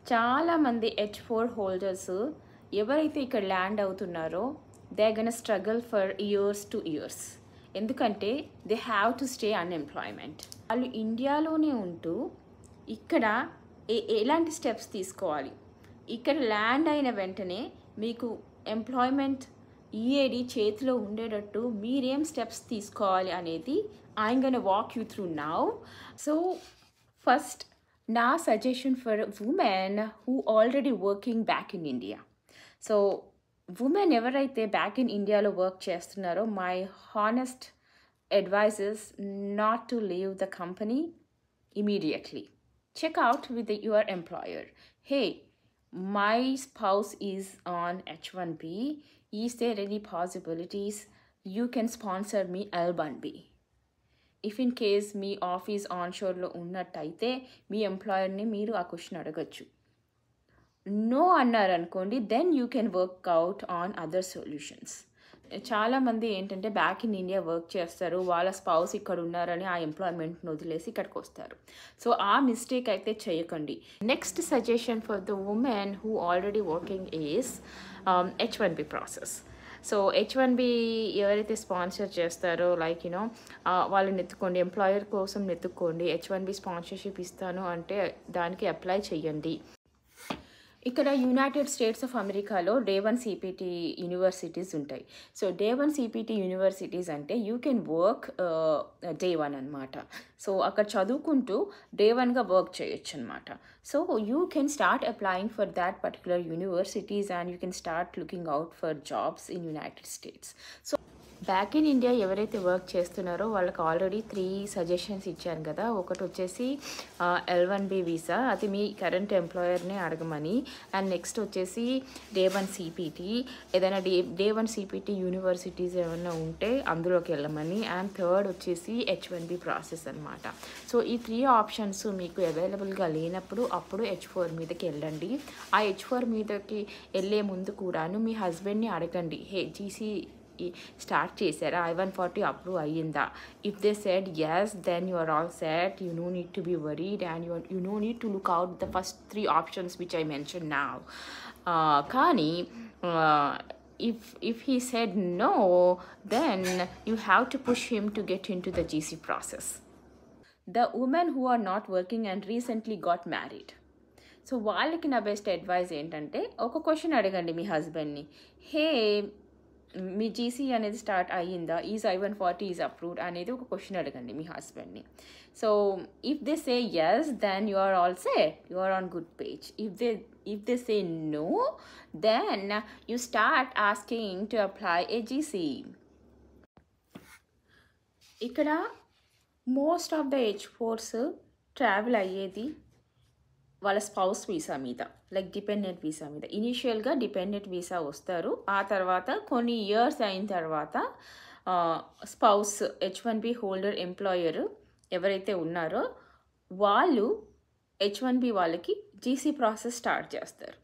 చాలామంది H4 holders ఎవరైతే ఇక్కడ ల్యాండ్ అవుతున్నారో they gonna struggle for years to years. ఎందుకంటే they have to stay unemployment. వాళ్ళు ఇండియాలోనే ఉంటూ ఇక్కడ ఎలాంటి స్టెప్స్ తీసుకోవాలి, ఇక్కడ ల్యాండ్ అయిన వెంటనే మీకు ఎంప్లాయ్మెంట్ ఈఏడి చేతిలో ఉండేటట్టు మీరేం స్టెప్స్ తీసుకోవాలి అనేది I'm gonna walk you through now. So first నా suggestion for women who already working back in India. So women ఎవరైతే బ్యాక్ ఇన్ ఇండియాలో వర్క్ చేస్తున్నారో my honest advice is not to leave the company immediately. Check out with your employer. Hey, my spouse is on H1B. Is there any possibilities you can sponsor me L1B? If in case మీ office ఆన్షోర్లో ఉన్నట్టయితే మీ ఎంప్లాయర్ని మీరు ఆ question అడగచ్చు. No అన్నారనుకోండి, then you can work out on other solutions. చాలామంది ఏంటంటే బ్యాక్ ఇన్ ఇండియా వర్క్ చేస్తారు, వాళ్ళ స్పౌస్ ఇక్కడ ఉన్నారని ఆ ఎంప్లాయ్మెంట్ని వదిలేసి ఇక్కడికి వస్తారు. సో ఆ మిస్టేక్ అయితే చేయకండి. Next suggestion for the women who already working is H1B process. So H1B ఎవరైతే స్పాన్సర్ చేస్తారో లైక్ యూనో వాళ్ళని ఎత్తుకోండి, ఎంప్లాయర్ కోసం ఎత్తుక్కోండి. H1B స్పాన్సర్షిప్ ఇస్తాను అంటే దానికి అప్లై చేయండి. ఇక్కడ యునైటెడ్ స్టేట్స్ ఆఫ్ అమెరికాలో డే 1 CPT యూనివర్సిటీస్ ఉంటాయి. సో డే 1 CPT యూనివర్సిటీస్ అంటే యూ కెన్ వర్క్ డే 1 అనమాట. సో అక్కడ చదువుకుంటూ డే 1గా వర్క్ చేయొచ్చు అనమాట. So you can start applying for that particular universities and you can start looking out for jobs in United states. So back in India ఎవరైతే work చేస్తున్నారో వాళ్ళకి already 3 suggestions ఇచ్చాను కదా. ఒకటి వచ్చేసి L1B వీసా, అది మీ కరెంట్ ఎంప్లాయర్నే అడగమని. అండ్ నెక్స్ట్ వచ్చేసి డే 1 CPT, ఏదైనా డే 1 CPT యూనివర్సిటీస్ ఏమైనా ఉంటే అందులోకి వెళ్ళమని. అండ్ థర్డ్ వచ్చేసి H1B ప్రాసెస్ అనమాట. సో ఈ 3 ఆప్షన్స్ మీకు అవైలబుల్గా లేనప్పుడు అప్పుడు H4 మీదకి వెళ్ళండి. ఆ H4 మీదకి వెళ్ళే ముందు కూడాను మీ హస్బెండ్ని అడగండి, హే జీసీ స్టార్ట్ చేశారా, I-140 అప్రూవ్ అయ్యిందా? If they said yes, then you are all set. You no need to be worried and you no need to look out the first 3 options which I mentioned now. కానీ if he said no, then you have to push him to get into the GC process. The women who are not working and recently got married, so వాళ్ళకి నా best advice ఏంటంటే ఒక question అడగండి మీ హస్బెండ్ని, hey మీ GC అనేది start అయ్యిందా, ఈజ్ I-140 ఈజ్ అప్రూవ్డ్ అనేది ఒక క్వశ్చన్ అడగండి మీ హస్బెండ్ని. So if they say yes, then you are all set, you are on good page. If they say no, then you start asking to apply a GC. ఇక్కడ most of the H4s travel అయ్యేది వాళ్ళ spouse visa మీద, like dependent visa మీద. ఇనీషియల్గా dependent visa వస్తారు, ఆ తర్వాత కొన్ని ఇయర్స్ అయిన తర్వాత స్పౌస్ H1B హోల్డర్ ఎంప్లాయర్ ఎవరైతే ఉన్నారో వాళ్ళు H1B వాళ్ళకి జీసీ ప్రాసెస్ స్టార్ట్ చేస్తారు.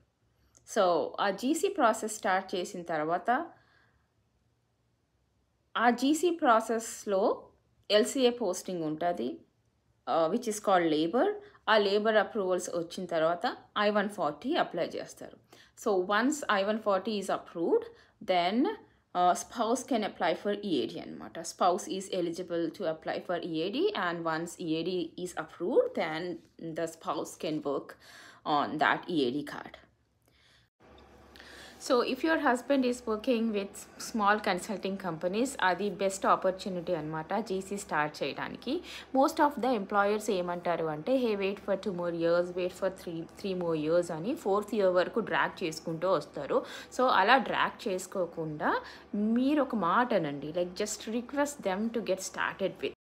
సో ఆ జీసీ ప్రాసెస్ స్టార్ట్ చేసిన తర్వాత ఆ జీసీ ప్రాసెస్లో LCA పోస్టింగ్ ఉంటుంది, విచ్ ఇస్ కాల్డ్ లేబర్. ఆ లేబర్ అప్రూవల్స్ వచ్చిన తర్వాత I-140 అప్లై చేస్తారు. So once I-140 is approved, then spouse can apply for EAD అనమాట. Spouse is eligible to apply for EAD and once EAD is approved, then the spouse can work on that EAD card. So if your husband is working with small consulting companies, అది best opportunity అనమాట GC start చేయడానికి. Most of the employers ఏమంటారు అంటే, hey wait for 2 more years, wait for 3 more years అని 4th year వరకు drag చేసుకుంటూ వస్తారు. So అలా డ్రాగ్ చేసుకోకుండా మీరు ఒక మాట అనండి, like just request them to get started with